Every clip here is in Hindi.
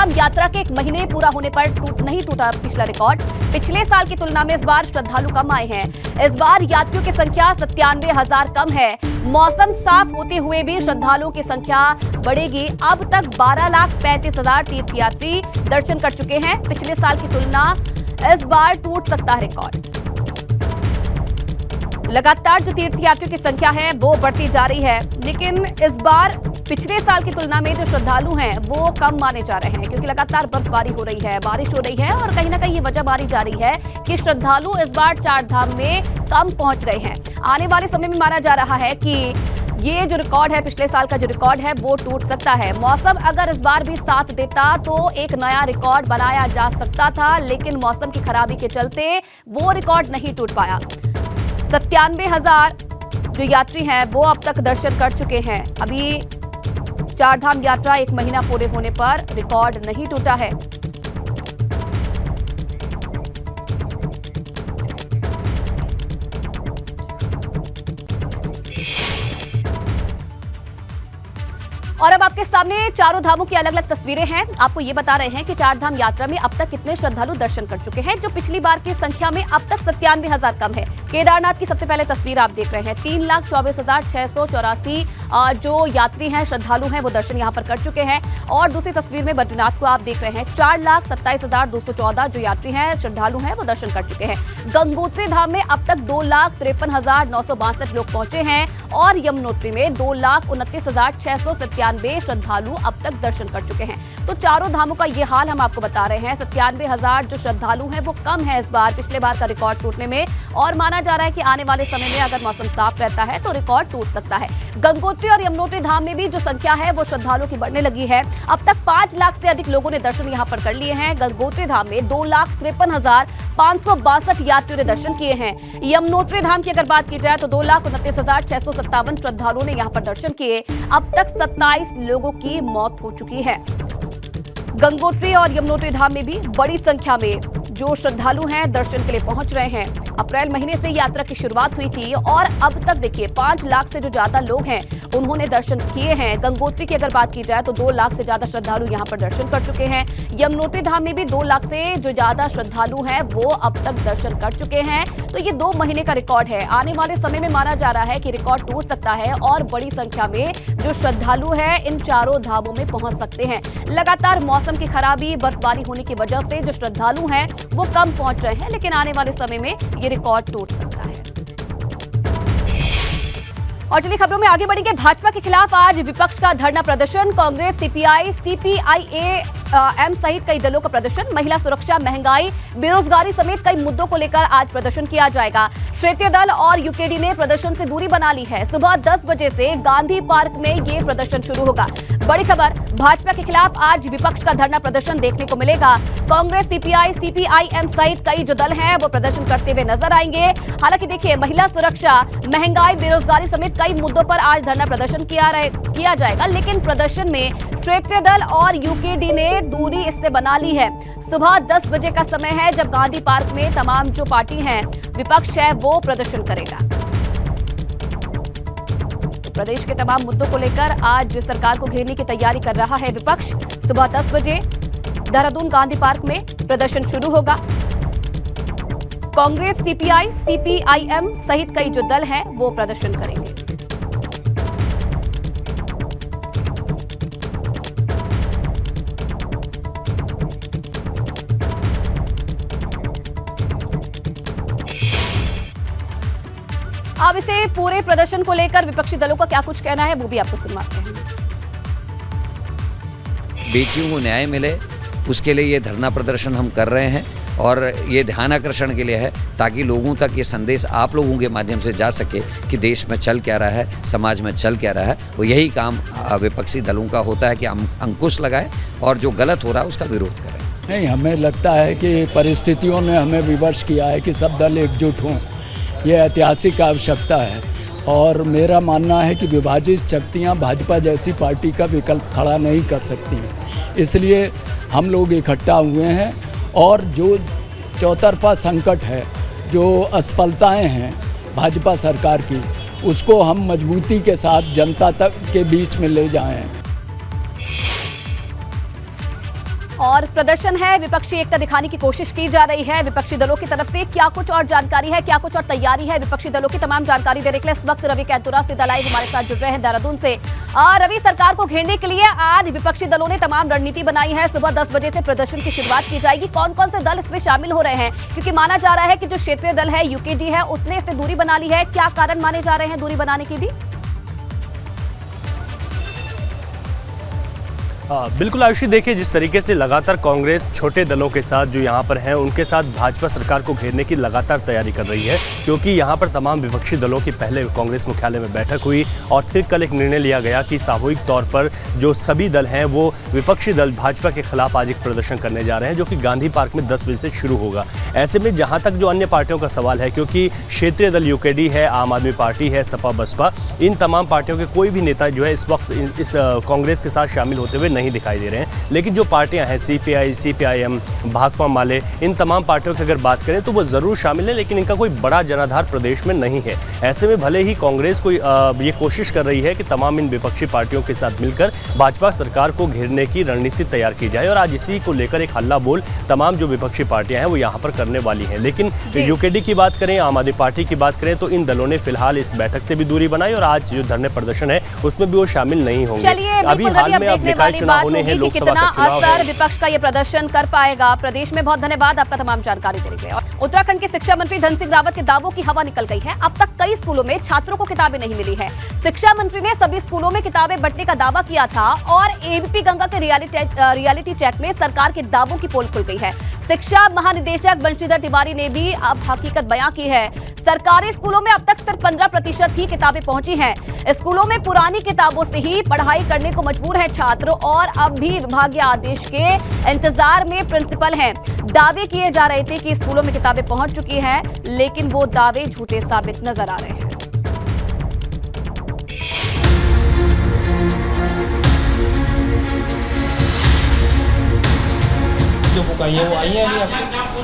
चारधाम यात्रा के 1 महीने पूरा होने पर नहीं टूटा पिछला रिकॉर्ड। पिछले साल की तुलना में इस बार श्रद्धालु कम आए हैं। इस बार यात्रियों की संख्या 97,000 कम है। मौसम साफ होते हुए भी श्रद्धालुओं की संख्या बढ़ेगी। अब तक 12,35,000 तीर्थयात्री दर्शन कर चुके हैं। पिछले साल की तुलना इस बार टूट सकता है रिकॉर्ड। लगातार जो तीर्थयात्रियों की संख्या है वो बढ़ती जा रही है, लेकिन इस बार पिछले साल की तुलना में जो श्रद्धालु हैं वो कम माने जा रहे हैं, क्योंकि लगातार बर्फबारी हो रही है, बारिश हो रही है और कहीं ना कहीं ये वजह मानी जा रही है कि श्रद्धालु इस बार चारधाम में कम पहुंच रहे हैं। आने वाले समय में माना जा रहा है कि ये जो रिकॉर्ड है, पिछले साल का जो रिकॉर्ड है वो टूट सकता है। मौसम अगर इस बार भी साथ देता तो एक नया रिकॉर्ड बनाया जा सकता था, लेकिन मौसम की खराबी के चलते वो रिकॉर्ड नहीं टूट पाया। 97,000 जो यात्री हैं वो अब तक दर्शन कर चुके हैं। अभी चारधाम यात्रा 1 महीना पूरे होने पर रिकॉर्ड नहीं टूटा है। और अब आपके सामने चारों धामों की अलग अलग तस्वीरें हैं। आपको ये बता रहे हैं कि चारधाम यात्रा में अब तक कितने श्रद्धालु दर्शन कर चुके हैं, जो पिछली बार की संख्या में अब तक 97,000 कम है। केदारनाथ की सबसे पहले तस्वीर आप देख रहे हैं। 3,24,684 जो यात्री हैं, श्रद्धालु हैं, वो दर्शन यहां पर कर चुके हैं। और दूसरी तस्वीर में बद्रीनाथ को आप देख रहे हैं। 4,27,214 जो यात्री हैं, श्रद्धालु हैं, वो दर्शन कर चुके हैं। गंगोत्री धाम में अब तक 2,53,962 लोग पहुंचे हैं और यमुनोत्री में 2,29,697 श्रद्धालु अब तक दर्शन कर चुके हैं। तो चारों धामों का ये हाल हम आपको बता रहे हैं। 97,000 जो श्रद्धालु हैं वो कम है इस बार पिछले बार का रिकॉर्ड टूटने में, और माना जा रहा है कि आने वाले समय में अगर मौसम साफ रहता है तो रिकॉर्ड टूट सकता है। गंगोत्री और यमुनोत्री धाम में भी जो संख्या है वो श्रद्धालुओं की बढ़ने लगी है। अब तक 5 लाख से अधिक लोगों ने दर्शन यहां पर कर लिए हैं। गंगोत्री धाम में 2,53,562 यात्रियों ने दर्शन किए हैं। यमुनोत्री धाम की अगर बात की जाए तो 2,29,657 श्रद्धालुओं ने यहां पर दर्शन किए। अब तक 27 लोगों की मौत हो चुकी है। गंगोत्री और यमुनोत्री धाम में भी बड़ी संख्या में जो श्रद्धालु हैं दर्शन के लिए पहुंच रहे हैं। अप्रैल महीने से यात्रा की शुरुआत हुई थी और अब तक देखिए 5 लाख से जो ज्यादा लोग हैं उन्होंने दर्शन किए हैं। गंगोत्री की अगर बात की जाए तो 2 लाख से ज्यादा श्रद्धालु यहां पर दर्शन कर चुके हैं। यमुनोत्री धाम में भी 2 लाख से जो ज्यादा श्रद्धालु हैं वो अब तक दर्शन कर चुके हैं। तो ये 2 महीने का रिकॉर्ड है। आने वाले समय में माना जा रहा है कि रिकॉर्ड टूट सकता है और बड़ी संख्या में जो श्रद्धालु है इन चारों धामों में पहुंच सकते हैं। लगातार मौसम की खराबी, बर्फबारी होने की वजह से जो श्रद्धालु हैं वो कम पहुंच रहे हैं, लेकिन आने वाले समय में ये रिकॉर्ड टूट सकता है। और चलिए खबरों में आगे बढ़ेंगे। भाजपा के खिलाफ आज विपक्ष का धरना प्रदर्शन। कांग्रेस, सीपीआई, सीपीआईएम सहित कई दलों का प्रदर्शन। महिला सुरक्षा, महंगाई, बेरोजगारी समेत कई मुद्दों को लेकर आज प्रदर्शन किया जाएगा। क्षेत्रीय दल और यूकेडी ने प्रदर्शन से दूरी बना ली है। सुबह 10 बजे से गांधी पार्क में ये प्रदर्शन शुरू होगा। बड़ी खबर, भाजपा के खिलाफ आज विपक्ष का धरना प्रदर्शन देखने को मिलेगा। कांग्रेस, सीपीआई, सीपीआईएम सहित कई जो दल हैं वो प्रदर्शन करते हुए नजर आएंगे। हालांकि देखिए, महिला सुरक्षा, महंगाई, बेरोजगारी समेत कई मुद्दों पर आज धरना प्रदर्शन किया जाएगा, लेकिन प्रदर्शन में क्षेत्रीय दल और यूकेडी ने दूरी इससे बना ली है। सुबह 10 बजे का समय है जब गांधी पार्क में तमाम जो पार्टी हैं, विपक्ष है, वो प्रदर्शन करेगा। प्रदेश के तमाम मुद्दों को लेकर आज सरकार को घेरने की तैयारी कर रहा है विपक्ष। सुबह 10 बजे देहरादून गांधी पार्क में प्रदर्शन शुरू होगा। कांग्रेस, सीपीआई, सीपीआईएम सहित कई जो दल हैं वो प्रदर्शन करेंगे। अब इसे पूरे प्रदर्शन को लेकर विपक्षी दलों का क्या कुछ कहना है वो भी आपको सुनवाते हैं। बेटियों को न्याय मिले उसके लिए ये धरना प्रदर्शन हम कर रहे हैं और ये ध्यान आकर्षण के लिए है ताकि लोगों तक ये संदेश आप लोगों के माध्यम से जा सके कि देश में चल क्या रहा है, समाज में चल क्या रहा है। वो यही काम विपक्षी दलों का होता है कि हम अंकुश लगाएं और जो गलत हो रहा है उसका विरोध करें। नहीं, हमें लगता है कि परिस्थितियों ने हमें विवश किया है कि सब दल एकजुट हों। ये ऐतिहासिक आवश्यकता है और मेरा मानना है कि विभाजित शक्तियाँ भाजपा जैसी पार्टी का विकल्प खड़ा नहीं कर सकती हैं। इसलिए हम लोग इकट्ठा हुए हैं और जो चौतरफा संकट है, जो असफलताएं हैं भाजपा सरकार की, उसको हम मजबूती के साथ जनता तक के बीच में ले जाएं। और प्रदर्शन है, विपक्षी एकता दिखाने की कोशिश की जा रही है विपक्षी दलों की तरफ से। क्या कुछ और जानकारी है, क्या कुछ और तैयारी है विपक्षी दलों की, तमाम जानकारी देने के लिए इस वक्त रवि कैंतुरा सीधा लाइव हमारे साथ जुड़ रहे हैं देहरादून से। रवि, सरकार को घेरने के लिए आज विपक्षी दलों ने तमाम रणनीति बनाई है। सुबह 10 बजे से प्रदर्शन की शुरुआत की जाएगी। कौन कौन से दल इसमें शामिल हो रहे हैं, क्योंकि माना जा रहा है कि जो क्षेत्रीय दल है यूकेडी है उसने इससे दूरी बना ली है। क्या कारण माने जा रहे हैं दूरी बनाने की भी? बिल्कुल आयुषी, देखिए जिस तरीके से लगातार कांग्रेस छोटे दलों के साथ जो यहाँ पर हैं उनके साथ भाजपा सरकार को घेरने की लगातार तैयारी कर रही है, क्योंकि यहाँ पर तमाम विपक्षी दलों की पहले कांग्रेस मुख्यालय में बैठक हुई और फिर कल एक निर्णय लिया गया कि सामूहिक तौर पर जो सभी दल हैं वो विपक्षी दल भाजपा के खिलाफ आज एक प्रदर्शन करने जा रहे हैं, जो कि गांधी पार्क में 10 बजे से शुरू होगा। ऐसे में जहाँ तक जो अन्य पार्टियों का सवाल है, क्योंकि क्षेत्रीय दल यूकेडी है, आम आदमी पार्टी है, सपा बसपा, इन तमाम पार्टियों के कोई भी नेता जो है इस वक्त इस कांग्रेस के साथ शामिल होते हुए नहीं दिखाई दे रहे हैं। लेकिन जो पार्टियां हैं सीपीआई, सीपीआईएम, भाकपा माले, इन तमाम पार्टियों की अगर बात करें तो वो ज़रूर शामिल है, लेकिन इनका कोई बड़ा जनाधार प्रदेश में नहीं है। ऐसे में भले ही कांग्रेस कोई ये कोशिश कर रही है कि तमाम इन विपक्षी पार्टियों के साथ मिलकर भाजपा सरकार को घेरने की रणनीति तैयार की जाए, और आज इसी को लेकर एक हल्ला बोल तमाम जो विपक्षी पार्टियां हैं वो यहाँ पर करने वाली हैं। लेकिन यूकेडी की बात करें, आम आदमी पार्टी की बात करें, तो इन दलों ने फिलहाल इस बैठक से भी दूरी बनाई और आज जो धरने प्रदर्शन है उसमें भी वो शामिल नहीं होंगे। अभी हाल में अब निकाय चुनाव होने हैं, कितना असर विपक्ष का ये प्रदर्शन कर पाएगा प्रदेश में। बहुत धन्यवाद आपका तमाम जानकारी देने के लिए। और उत्तराखंड के शिक्षा मंत्री धन सिंह रावत के दावों की हवा निकल गई है। अब तक कई स्कूलों में छात्रों को किताबें नहीं मिली है। शिक्षा मंत्री ने सभी स्कूलों में किताबें बंटने का दावा किया था और एबीपी गंगा के रियलिटी चेक में सरकार के दावों की पोल खुल गई है। शिक्षा महानिदेशक बंशीधर तिवारी ने भी अब हकीकत बयां की है। सरकारी स्कूलों में अब तक सिर्फ 15% ही किताबें पहुंची हैं। स्कूलों में पुरानी किताबों से ही पढ़ाई करने को मजबूर हैं छात्र और अब भी विभागीय आदेश के इंतजार में प्रिंसिपल हैं। दावे किए जा रहे थे कि स्कूलों में किताबें पहुंच चुकी हैं, लेकिन वो दावे झूठे साबित नजर आ रहे हैं। जो बुक आई है वो आई है अभी आपको?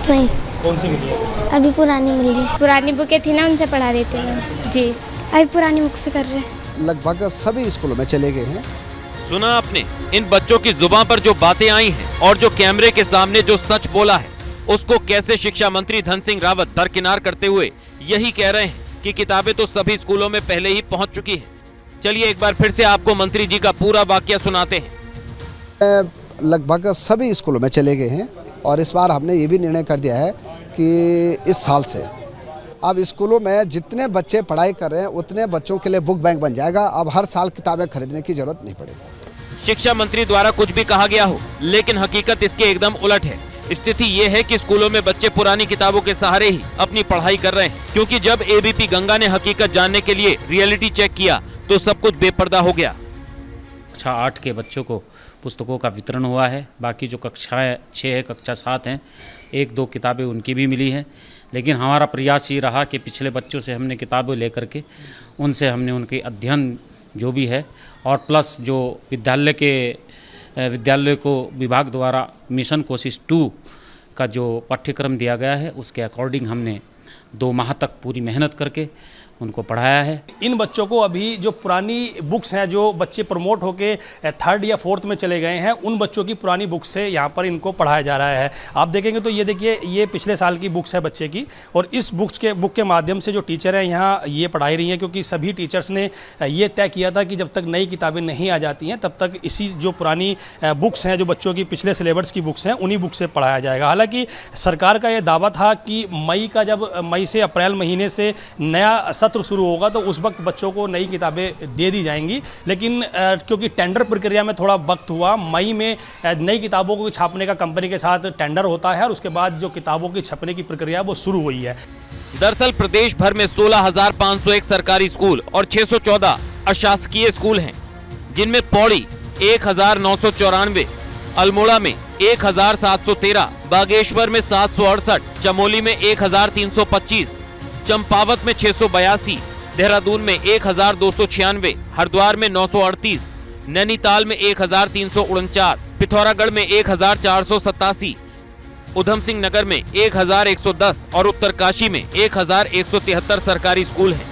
नहीं। कौन सी मिली है? अभी पुरानी मिल रही। पुरानी बुकें थी ना, उनसे पढ़ा रहे थे मैम जी। अभी पुरानी बुक से कर रहे हैं। लगभग सभी स्कूलों में चले गए हैं। सुना आपने इन बच्चों की जुबान पर जो बातें आई हैं और जो कैमरे के सामने जो सच बोला है, उसको कैसे शिक्षा मंत्री धन सिंह रावत दरकिनार करते हुए यही कह रहे हैं कि किताबें तो सभी स्कूलों में पहले ही पहुंच चुकी हैं। चलिए एक बार फिर से आपको मंत्री जी का पूरा वाकया सुनाते हैं। लगभग सभी स्कूलों में चले गए हैं और इस बार हमने ये भी निर्णय कर दिया है कि इस साल से अब स्कूलों में जितने बच्चे पढ़ाई कर रहे हैं उतने बच्चों के लिए बुक बैंक बन जाएगा। अब हर साल किताबें खरीदने की जरूरत नहीं पड़ेगी। शिक्षा मंत्री द्वारा कुछ भी कहा गया हो, लेकिन हकीकत इसके एकदम उलट है। स्थिति ये है कि स्कूलों में बच्चे पुरानी किताबों के सहारे ही अपनी पढ़ाई कर रहे हैं, क्योंकि जब एबीपी गंगा ने हकीकत जानने के लिए रियलिटी चेक किया तो सब कुछ बेपर्दा हो गया। कक्षा 8 के बच्चों को पुस्तकों का वितरण हुआ है। बाकी जो कक्षा 6 है, कक्षा 7 हैं, 1-2 किताबें उनकी भी मिली हैं। लेकिन हमारा प्रयास ये रहा कि पिछले बच्चों से हमने किताबें लेकर के उनसे हमने उनके अध्ययन जो भी है और प्लस जो विद्यालय को विभाग द्वारा मिशन कोशिश 2 का जो पाठ्यक्रम दिया गया है उसके अकॉर्डिंग हमने 2 माह तक पूरी मेहनत करके उनको पढ़ाया है। इन बच्चों को अभी जो पुरानी बुक्स हैं, जो बच्चे प्रमोट होके 3rd या 4th में चले गए हैं, उन बच्चों की पुरानी बुक्स से यहाँ पर इनको पढ़ाया जा रहा है। आप देखेंगे तो ये देखिए, ये पिछले साल की बुक्स है बच्चे की, और इस बुक के माध्यम से जो टीचर हैं यहाँ ये पढ़ाई रही हैं, क्योंकि सभी टीचर्स ने ये तय किया था कि जब तक नई किताबें नहीं आ जाती हैं तब तक इसी जो पुरानी बुक्स हैं, जो बच्चों की पिछले सिलेबस की बुक्स हैं, उन्हीं बुक से पढ़ाया जाएगा। हालाँकि सरकार का यह दावा था कि मई से अप्रैल महीने से नया सत्र शुरू होगा तो उस वक्त बच्चों को नई किताबें दे दी जाएंगी, लेकिन क्योंकि टेंडर प्रक्रिया में थोड़ा वक्त हुआ, मई में नई किताबों को छापने का कंपनी के साथ टेंडर होता है और उसके बाद जो किताबों की छपने की प्रक्रिया वो शुरू हुई है। दरअसल प्रदेश भर में 16,501 सरकारी स्कूल और 614 अशासकीय स्कूल हैं, जिनमें पौड़ी 1,994, अल्मोड़ा में 1,713, बागेश्वर में 768, चमोली में 1,325, चंपावत में 682, देहरादून में 1,296, हरिद्वार में 938, नैनीताल में 1,349, पिथौरागढ़ में 1,487, उधम सिंह नगर में 1,110 और उत्तरकाशी में 1,173 सरकारी स्कूल हैं।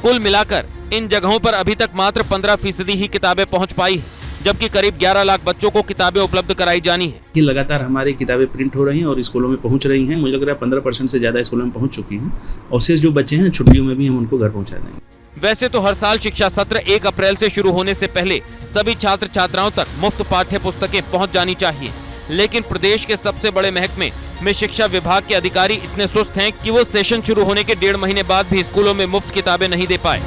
कुल मिलाकर इन जगहों पर अभी तक मात्र 15% ही किताबें पहुंच पाई है, जबकि करीब 11 लाख बच्चों को किताबें उपलब्ध कराई जानी है। कि लगातार हमारी किताबें प्रिंट हो रही हैं और स्कूलों में पहुंच रही हैं। मुझे लग रहा है 15% से ज़्यादा स्कूलों में पहुंच चुकी हैं और शेष जो बच्चे हैं छुट्टियों में भी हम उनको घर पहुंचा देंगे। वैसे तो हर साल शिक्षा सत्र 1 अप्रैल से शुरू होने से पहले सभी छात्र छात्राओं तक मुफ्त पाठ्य पुस्तकें पहुंच जानी चाहिए, लेकिन प्रदेश के सबसे बड़े महकमे में शिक्षा विभाग के अधिकारी इतने सुस्त हैं कि वो सेशन शुरू होने के 1.5 महीने बाद भी स्कूलों में मुफ्त किताबें नहीं दे पाए।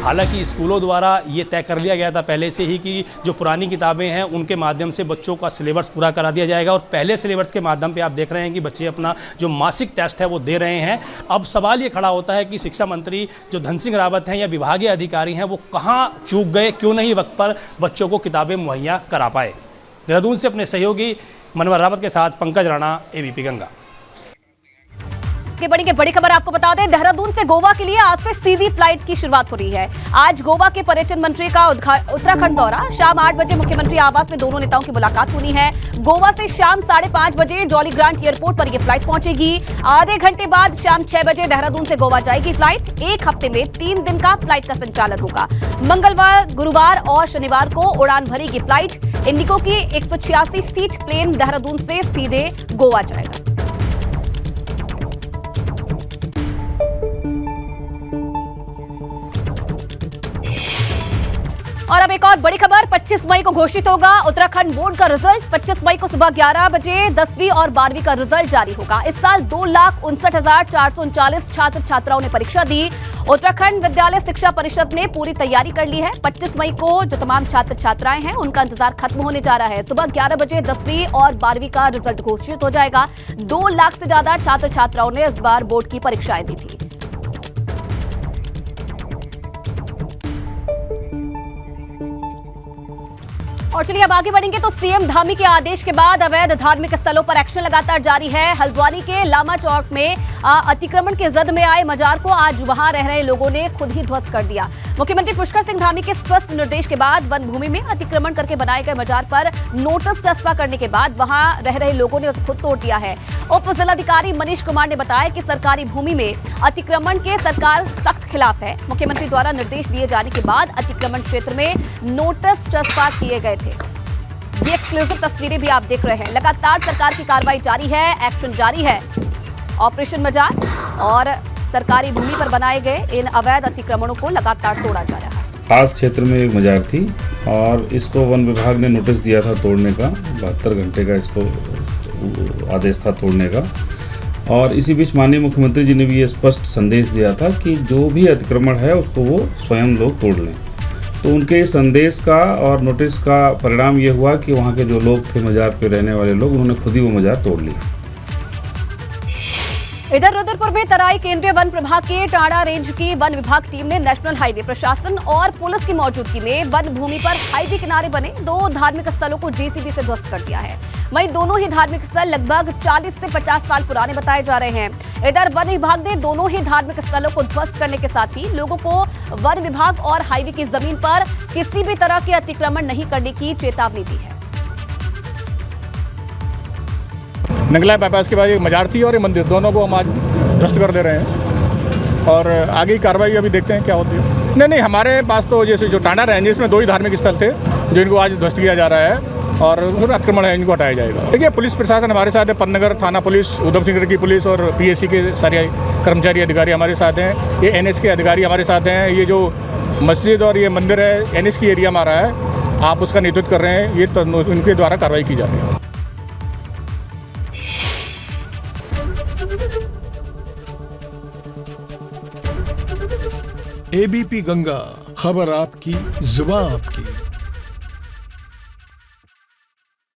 हालांकि स्कूलों द्वारा ये तय कर लिया गया था पहले से ही कि जो पुरानी किताबें हैं उनके माध्यम से बच्चों का सिलेबस पूरा करा दिया जाएगा और पहले सिलेबस के माध्यम पे आप देख रहे हैं कि बच्चे अपना जो मासिक टेस्ट है वो दे रहे हैं। अब सवाल ये खड़ा होता है कि शिक्षा मंत्री जो धन सिंह रावत हैं या विभागीय अधिकारी हैं वो कहाँ चूक गए, क्यों नहीं वक्त पर बच्चों को किताबें मुहैया करा पाए। देहरादून से अपने सहयोगी मनोहर रावत के साथ पंकज राणा, एबीपी गंगा। बड़ी खबर आपको बता दें, देहरादून से गोवा के लिए आज से सीधी फ्लाइट की शुरुआत हो रही है। आज गोवा के पर्यटन मंत्री का उत्तराखंड दौरा, शाम 8 बजे मुख्यमंत्री आवास में दोनों नेताओं की मुलाकात होनी है। गोवा से शाम 5:30 बजे जॉली ग्रांट एयरपोर्ट पर यह फ्लाइट पहुंचेगी। आधे घंटे बाद शाम 6 बजे देहरादून से गोवा जाएगी फ्लाइट। एक हफ्ते में 3 दिन का फ्लाइट का संचालन होगा। मंगलवार, गुरुवार और शनिवार को उड़ान भरेगी फ्लाइट। इंडिगो की 186 सीट प्लेन देहरादून से सीधे गोवा जाएगा। और अब एक और बड़ी खबर, 25 मई को घोषित होगा उत्तराखंड बोर्ड का रिजल्ट। 25 मई को सुबह 11 बजे 10वीं और 12वीं का रिजल्ट जारी होगा। इस साल 2,59,439 छात्र छात्राओं ने परीक्षा दी। उत्तराखंड विद्यालय शिक्षा परिषद ने पूरी तैयारी कर ली है। 25 मई को जो तमाम छात्र छात्राएं हैं उनका इंतजार खत्म होने जा रहा है। सुबह 11 बजे 10वीं और 12वीं का रिजल्ट घोषित हो जाएगा। 2 लाख से ज्यादा छात्र छात्राओं ने इस बार बोर्ड की परीक्षाएं दी थी। और चलिए अब आगे बढ़ेंगे तो सीएम धामी के आदेश के बाद अवैध धार्मिक स्थलों पर एक्शन लगातार जारी है। हल्द्वानी के लामा चौक में अतिक्रमण के जद में आए मजार को आज वहां रह रहे लोगों ने खुद ही ध्वस्त कर दिया। मुख्यमंत्री पुष्कर सिंह धामी के स्पष्ट निर्देश के बाद वन भूमि में अतिक्रमण करके बनाए गए मजार पर नोटिस चस्पा करने के बाद वहां रह रहे लोगों ने उसे खुद तोड़ दिया है। उप जिलाधिकारी मनीष कुमार ने बताया कि सरकारी भूमि में अतिक्रमण के सरकार सख्त खिलाफ है। मुख्यमंत्री द्वारा निर्देश दिए जाने के बाद अतिक्रमण क्षेत्र में नोटिस चस्पा किए गए थे। ये एक्सक्लूसिव तस्वीरें भी आप देख रहे हैं। लगातार सरकार की कार्रवाई जारी है, एक्शन जारी है। ऑपरेशन मजार और सरकारी भूमि पर बनाए गए इन अवैध अतिक्रमणों को लगातार तोड़ा जा रहा है। खास क्षेत्र में एक मजार थी और इसको वन विभाग ने नोटिस दिया था तोड़ने का। 72 घंटे का इसको आदेश था तोड़ने का। और इसी बीच माननीय मुख्यमंत्री जी ने भी ये स्पष्ट संदेश दिया था कि जो भी अतिक्रमण है उसको वो स्वयं लोग तोड़ लें। तो उनके इस संदेश का और नोटिस का परिणाम ये हुआ कि वहाँ के जो लोग थे मजार पे रहने वाले लोग, उन्होंने खुद ही वो मजार तोड़ ली। इधर रुद्रपुर में तराई केंद्रीय वन प्रभाग के टाड़ा रेंज की वन विभाग टीम ने नेशनल हाईवे प्रशासन और पुलिस की मौजूदगी में वन भूमि पर हाईवे किनारे बने 2 धार्मिक स्थलों को जेसीबी से ध्वस्त कर दिया है। वहीं दोनों ही धार्मिक स्थल लगभग 40 से 50 साल पुराने बताए जा रहे हैं। इधर वन विभाग ने दोनों ही धार्मिक स्थलों को ध्वस्त करने के साथ ही लोगों को वन विभाग और हाईवे की जमीन पर किसी भी तरह के अतिक्रमण नहीं करने की चेतावनी दी है। नंगला बाईपास के बाद एक मजार थी और ये मंदिर, दोनों को हम आज ध्वस्त कर दे रहे हैं और आगे की कार्रवाई अभी देखते हैं क्या होती है। नहीं, हमारे पास तो जैसे जो टांडा रेंजेस में 2 ही धार्मिक स्थल थे जो इनको आज ध्वस्त किया जा रहा है और आक्रमण है, इनको हटाया जाएगा। देखिए, पुलिस प्रशासन हमारे साथ है, पन्नगर थाना पुलिस, उधम सिंह की पुलिस और पीएससी के सारे कर्मचारी अधिकारी हमारे साथ हैं। ये एनएच के अधिकारी हमारे साथ हैं। ये जो मस्जिद और ये मंदिर है एनएच की एरिया में आ रहा है, आप उसका नेतृत्व कर रहे हैं, ये तो उनके द्वारा कार्रवाई की जा रही है। एबीपी गंगा, खबर आपकी, जुबान आपकी।